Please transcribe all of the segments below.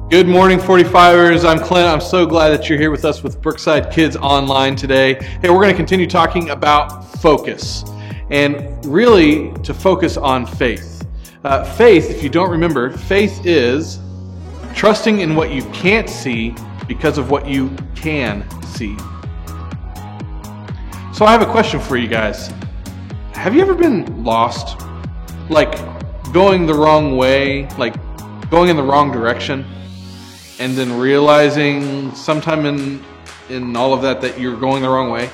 Good morning, 45ers. I'm Clint. I'm so glad that you're here with us with Brookside Kids Online today. Hey, we're going to continue talking about focus and really to focus on faith. Faith, if you don't remember, faith is trusting in what you can't see because of what you can see. So I have a question for you guys. Have you ever been lost? Like going the wrong way, like going in the wrong direction? And then realizing sometime in all of that you're going the wrong way.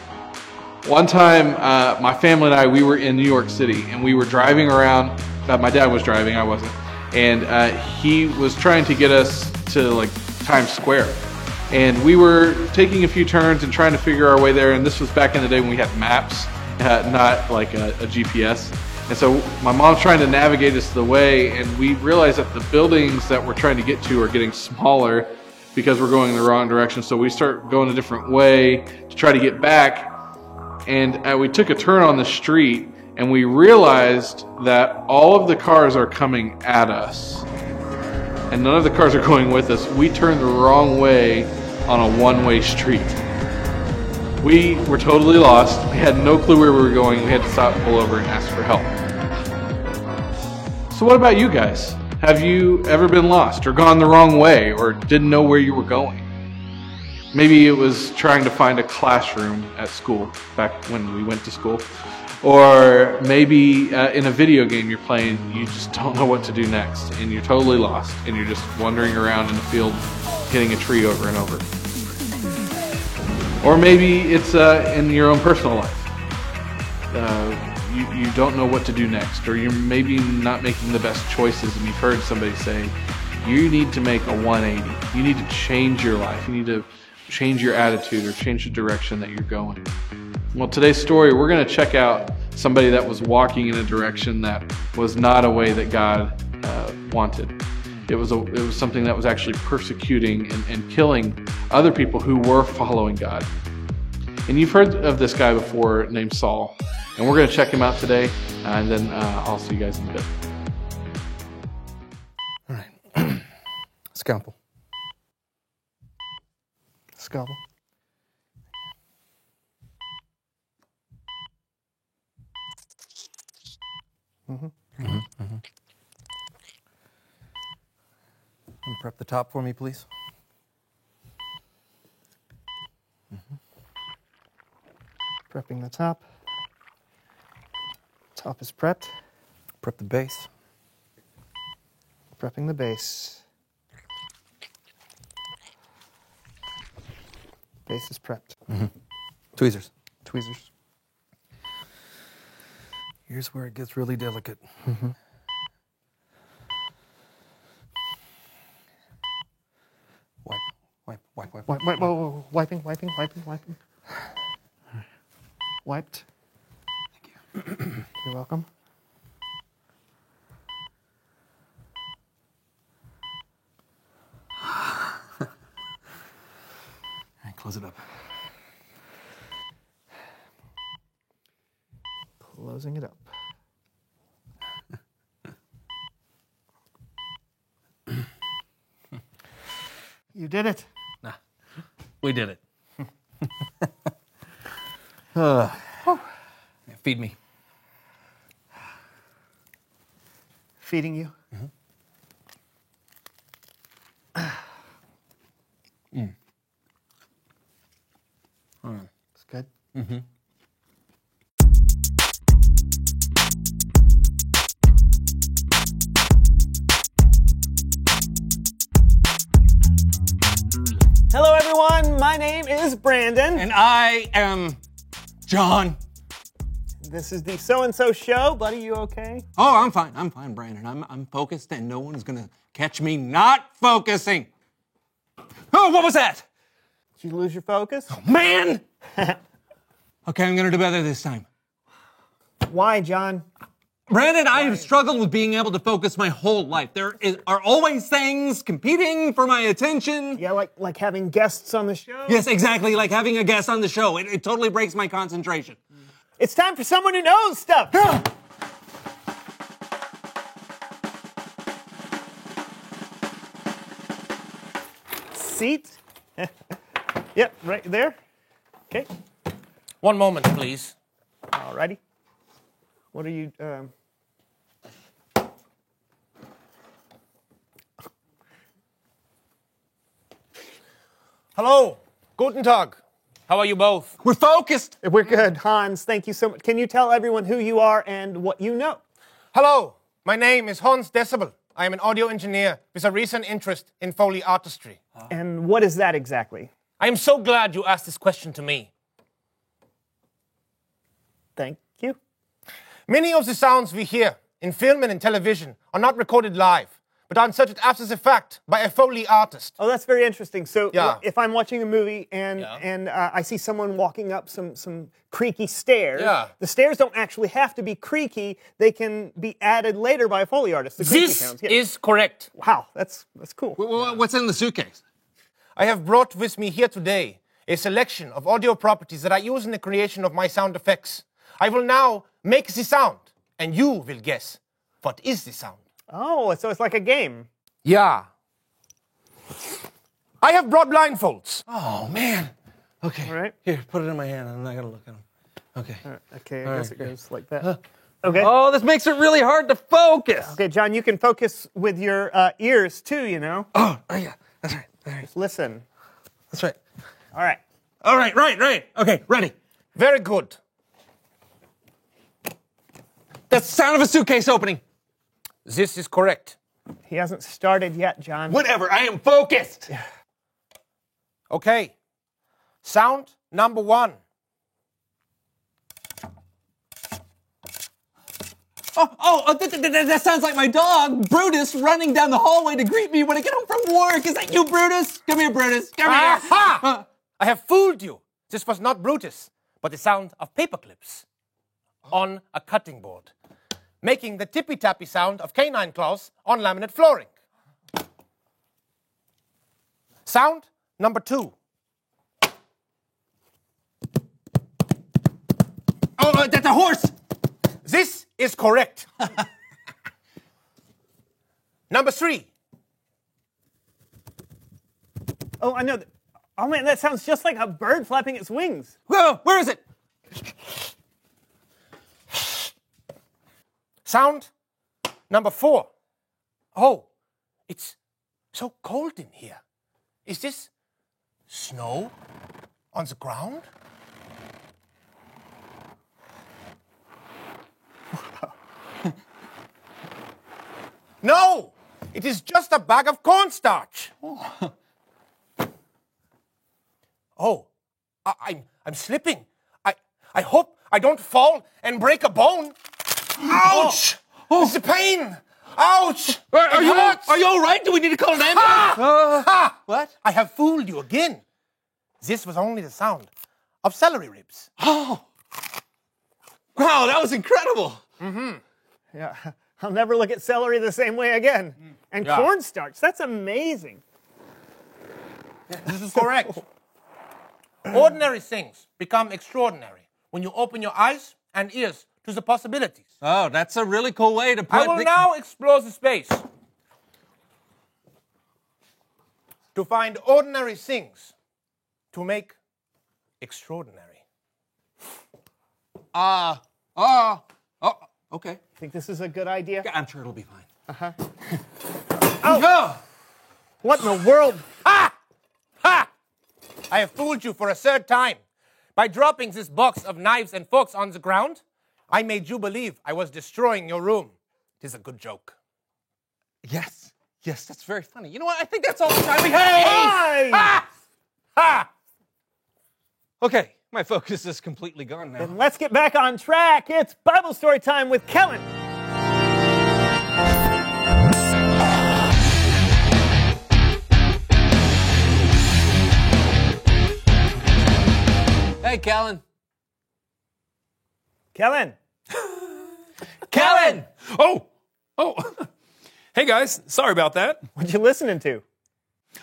One time, my family and I, we were in New York City, and we were driving around. My dad was driving, I wasn't. And he was trying to get us to like Times Square. And we were taking a few turns and trying to figure our way there. And this was back in the day when we had maps, not like a GPS. And so my mom's trying to navigate us the way, and we realize that the buildings that we're trying to get to are getting smaller because we're going in the wrong direction. So we start going a different way to try to get back. And we took a turn on the street, and we realized that all of the cars are coming at us. And none of the cars are going with us. We turned the wrong way on a one-way street. We were totally lost. We had no clue where we were going. We had to stop, pull over, and ask for help. So what about you guys? Have you ever been lost or gone the wrong way or didn't know where you were going? Maybe it was trying to find a classroom at school back when we went to school. Or maybe in a video game you're playing, you just don't know what to do next and you're totally lost and you're just wandering around in the field hitting a tree over and over. Or maybe it's in your own personal life. You don't know what to do next, or you're maybe not making the best choices, and you've heard somebody say, you need to make a 180. You need to change your life. You need to change your attitude or change the direction that you're going. Well, today's story, we're going to check out somebody that was walking in a direction that was not a way that God wanted. It was something that was actually persecuting and killing other people who were following God. And you've heard of this guy before named Saul. And we're going to check him out today, and then I'll see you guys in a bit. All right. Scalpel. Scalpel. Prep the top for me, please. Prepping the top. Top is prepped. Prep the base. Prepping the base. Base is prepped. Tweezers. Tweezers. Here's where it gets really delicate. Wipe. Wiping. Wiped. Thank you. You're welcome. All right, close it up. Closing it up. You did it. Nah, we did it. Feed me. Feeding you. It's good. Hello, everyone. My name is Brandon. And I am John. This is the So-and-So Show. Buddy, you okay? Oh, I'm fine, Brandon. I'm focused, and no one's gonna catch me not focusing. Oh, what was that? Did you lose your focus? Oh, man! Okay, I'm gonna do better this time. Why, John? Brandon, I have struggled with being able to focus my whole life. There are always things competing for my attention. Yeah, like having guests on the show? Yes, exactly, like having a guest on the show. It totally breaks my concentration. It's time for someone who knows stuff. seat. Yep, right there. Okay. One moment, please. Alrighty. What are you? Hello. Guten Tag. How are you both? We're focused. We're good, Hans. Thank you so much. Can you tell everyone who you are and what you know? Hello. My name is Hans Decibel. I am an audio engineer with a recent interest in Foley artistry. And what is that exactly? I am so glad you asked this question to me. Thank you. Many of the sounds we hear in film and in television are not recorded live, but are inserted after the fact by a Foley artist. Oh, that's very interesting. So, Yeah. if I'm watching a movie and I see someone walking up some creaky stairs, Yeah. the stairs don't actually have to be creaky. They can be added later by a Foley artist. The creaky This sounds. Yeah. is correct. Wow, that's cool. What's in the suitcase? I have brought with me here today a selection of audio properties that I use in the creation of my sound effects. I will now make the sound, and you will guess what is the sound. Oh, so it's like a game. Yeah. I have brought blindfolds. Oh, man. Okay. All right. Here, put it in my hand. I'm not going to look at him. Okay. Okay, I All guess right, it good. goes like that. Okay. Oh, this makes it really hard to focus. Okay, John, you can focus with your ears too, you know? Oh, yeah. That's right. All right. Just listen. That's right. All right. All right, right. Okay, ready. Very good. That's the sound of a suitcase opening. This is correct. He hasn't started yet, John. Whatever, I am focused. Okay. Sound number 1. That sounds like my dog, Brutus, running down the hallway to greet me when I get home from work. Is that you, Brutus? Come here, Brutus. Come here. Aha! I have fooled you. This was not Brutus, but the sound of paper clips on a cutting board, making the tippy-tappy sound of canine claws on laminate flooring. Sound number 2. Oh, that's a horse. This is correct. Number 3. Oh, I know. Oh, man, that sounds just like a bird flapping its wings. Whoa, where is it? Sound number 4. Oh, it's so cold in here. Is this snow on the ground? No, it is just a bag of cornstarch. Oh, I'm slipping. I hope I don't fall and break a bone. Ouch! Oh. It's the pain. Ouch! Are It you hurts. all right? Do we need to call an ambulance? Ha! What? I have fooled you again. This was only the sound of celery ribs. Oh. Wow, that was incredible. Yeah, I'll never look at celery the same way again. And Yeah. cornstarch, that's amazing. This is correct. Ordinary things become extraordinary when you open your eyes and ears to the possibilities. Oh, that's a really cool way to put I will now explore the space to find ordinary things to make extraordinary. Okay. Think this is a good idea? I'm sure it'll be fine. What in the world? Ha! I have fooled you for a third time. By dropping this box of knives and forks on the ground, I made you believe I was destroying your room. It is a good joke. Yes, that's very funny. You know what? I think that's all the time we have. Nice! Ha! Okay, my focus is completely gone now. And let's get back on track. It's Bible story time with Kellen. Hey, Kellen. Kellen. Kellen! Oh. Hey guys, sorry about that. What you listening to?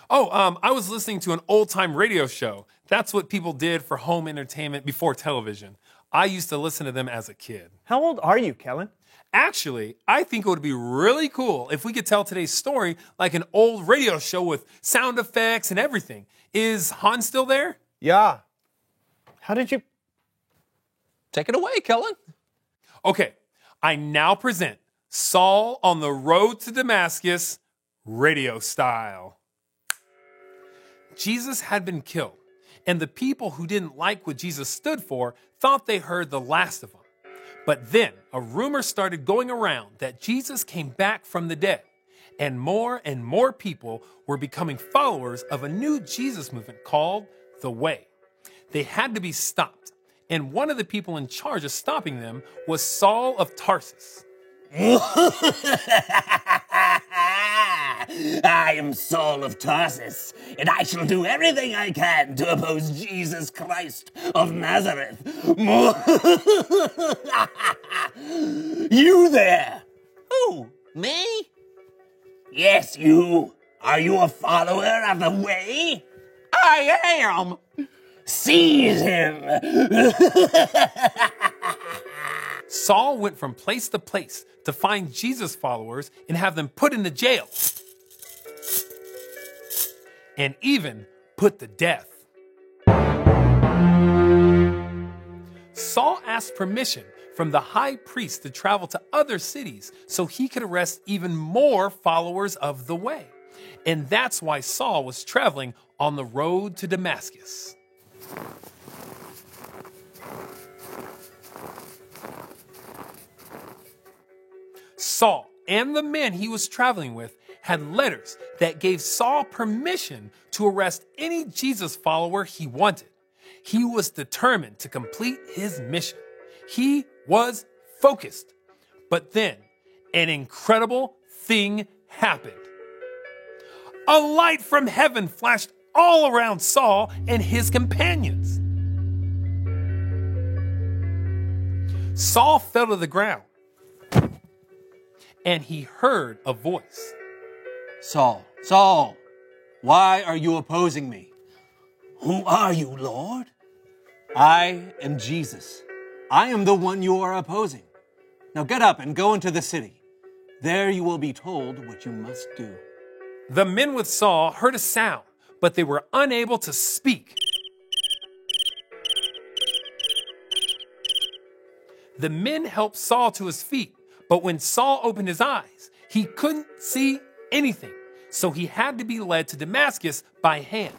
I was listening to an old-time radio show. That's what people did for home entertainment before television. I used to listen to them as a kid. How old are you, Kellen? Actually, I think it would be really cool if we could tell today's story like an old radio show with sound effects and everything. Is Hans still there? Yeah. How did you? Take it away, Kellen. Okay, I now present Saul on the Road to Damascus, radio style. Jesus had been killed, and the people who didn't like what Jesus stood for thought they heard the last of him. But then a rumor started going around that Jesus came back from the dead, and more people were becoming followers of a new Jesus movement called the Way. They had to be stopped, and one of the people in charge of stopping them was Saul of Tarsus. I am Saul of Tarsus, and I shall do everything I can to oppose Jesus Christ of Nazareth. You there? Who? Me? Yes, you. Are you a follower of the Way? I am. Seize him. Saul went from place to place to find Jesus followers and have them put into jail. And even put to death. Saul asked permission from the high priest to travel to other cities so he could arrest even more followers of the Way. And that's why Saul was traveling on the road to Damascus. Saul and the men he was traveling with had letters that gave Saul permission to arrest any Jesus follower he wanted. He was determined to complete his mission. He was focused. But then an incredible thing happened. A light from heaven flashed all around Saul and his companions. Saul fell to the ground, and he heard a voice. Saul, Saul, why are you opposing me? Who are you, Lord? I am Jesus. I am the one you are opposing. Now get up and go into the city. There you will be told what you must do. The men with Saul heard a sound, but they were unable to speak. The men helped Saul to his feet, but when Saul opened his eyes, he couldn't see anything, so he had to be led to Damascus by hand.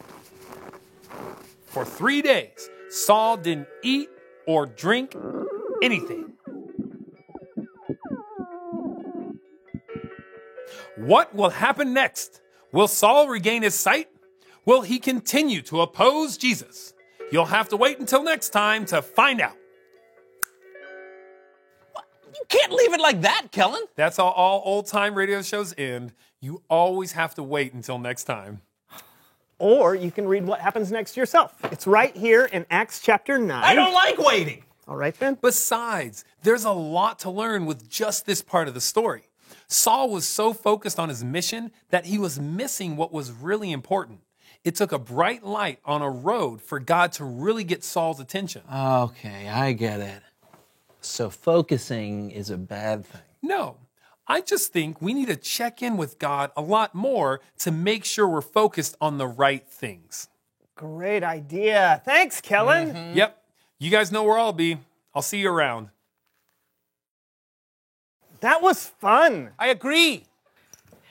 For 3 days, Saul didn't eat or drink anything. What will happen next? Will Saul regain his sight? Will he continue to oppose Jesus? You'll have to wait until next time to find out. You can't leave it like that, Kellen. That's how all old-time radio shows end. You always have to wait until next time. Or you can read what happens next yourself. It's right here in Acts chapter 9. I don't like waiting. All right, then. Besides, there's a lot to learn with just this part of the story. Saul was so focused on his mission that he was missing what was really important. It took a bright light on a road for God to really get Saul's attention. Okay, I get it. So focusing is a bad thing. No, I just think we need to check in with God a lot more to make sure we're focused on the right things. Great idea. Thanks, Kellen. Yep, you guys know where I'll be. I'll see you around. That was fun. I agree.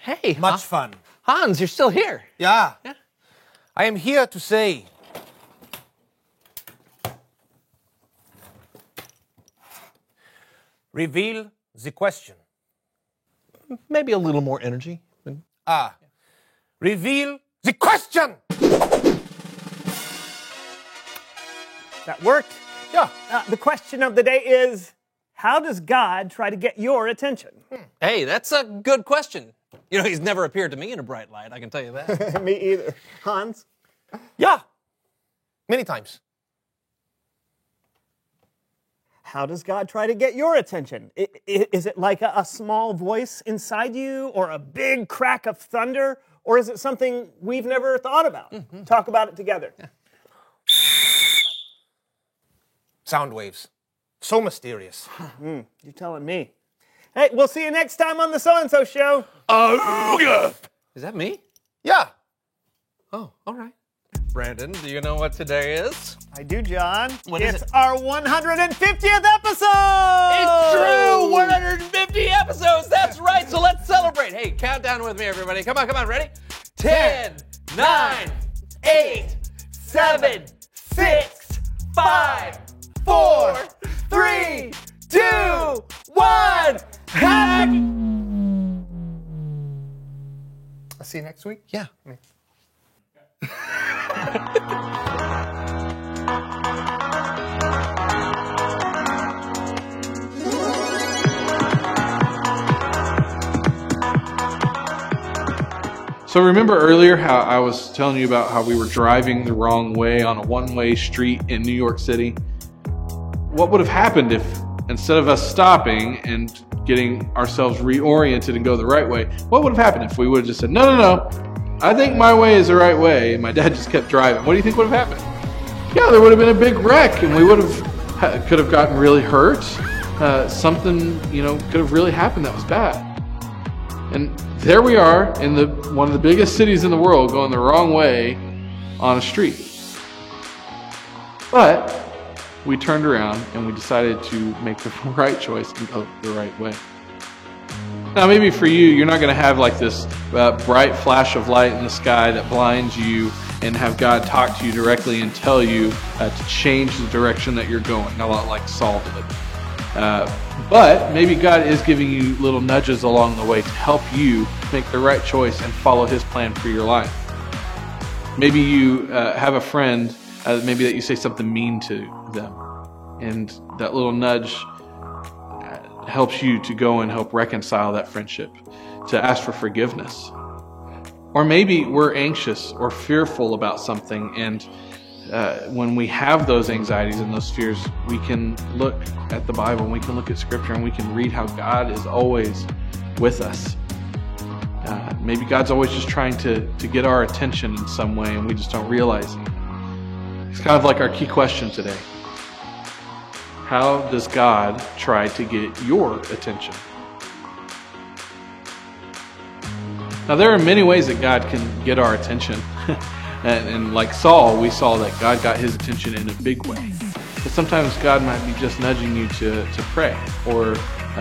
Hey, Much fun. Hans, you're still here. Yeah. I am here to say, reveal the question. Maybe a little more energy. Reveal the question! That worked. Yeah. The question of the day is, how does God try to get your attention? Hey, that's a good question. You know, he's never appeared to me in a bright light, I can tell you that. Me either. Hans? Yeah. Many times. How does God try to get your attention? Is it like a small voice inside you, or a big crack of thunder, or is it something we've never thought about? Talk about it together. Sound waves. So mysterious. You're telling me. Hey, we'll see you next time on the So-and-So Show. Is that me? Yeah. Oh, all right. Brandon, do you know what today is? I do, John. What is it's it? our 150th episode! It's true! 150 episodes! That's right, so let's celebrate. Hey, count down with me, everybody. Come on, ready? 10, 9, 8, 7, 6, 5, 4, 3, 2, 1. I'll see you next week. Yeah. So remember earlier how I was telling you about how we were driving the wrong way on a one-way street in New York City? What would have happened if instead of us stopping and getting ourselves reoriented and go the right way, what would have happened if we would have just said, no, I think my way is the right way, and my dad just kept driving? What do you think would have happened? Yeah, there would have been a big wreck, and we could have gotten really hurt. Something, could have really happened that was bad. And there we are in one of the biggest cities in the world going the wrong way on a street. But we turned around and we decided to make the right choice and go the right way. Now maybe for you, you're not going to have like this bright flash of light in the sky that blinds you and have God talk to you directly and tell you to change the direction that you're going, a lot like Saul did. But maybe God is giving you little nudges along the way to help you make the right choice and follow His plan for your life. Maybe you have a friend, maybe that you say something mean to them, and that little nudge helps you to go and help reconcile that friendship, to ask for forgiveness. Or maybe we're anxious or fearful about something, and when we have those anxieties and those fears, we can look at the Bible and we can look at Scripture and we can read how God is always with us. Maybe God's always just trying to get our attention in some way and we just don't realize it. It's kind of like our key question today. How does God try to get your attention? Now, there are many ways that God can get our attention. And like Saul, we saw that God got his attention in a big way. But sometimes God might be just nudging you to pray or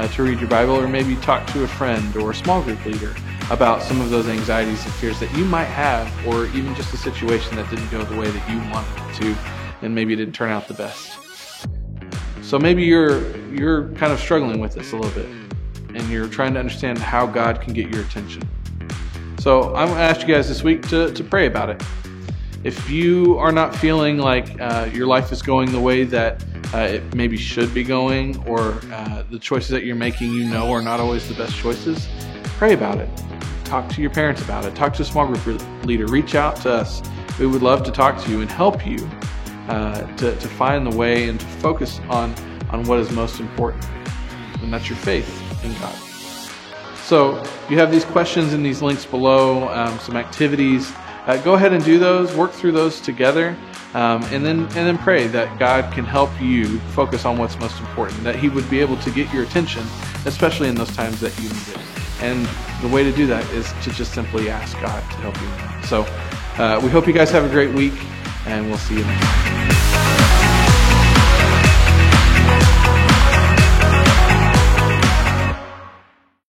to read your Bible, or maybe talk to a friend or a small group leader about some of those anxieties and fears that you might have, or even just a situation that didn't go the way that you wanted it to, and maybe it didn't turn out the best. So maybe you're kind of struggling with this a little bit, and you're trying to understand how God can get your attention. So I'm going to ask you guys this week to pray about it. If you are not feeling like your life is going the way that it maybe should be going, or the choices that you're making are not always the best choices, pray about it. Talk to your parents about it. Talk to a small group leader. Reach out to us. We would love to talk to you and help you to find the way and to focus on what is most important, and that's your faith in God. So you have these questions in these links below, some activities. Go ahead and do those, work through those together, and then pray that God can help you focus on what's most important, that He would be able to get your attention, especially in those times that you need it. And the way to do that is to just simply ask God to help you. So we hope you guys have a great week, and we'll see you next time.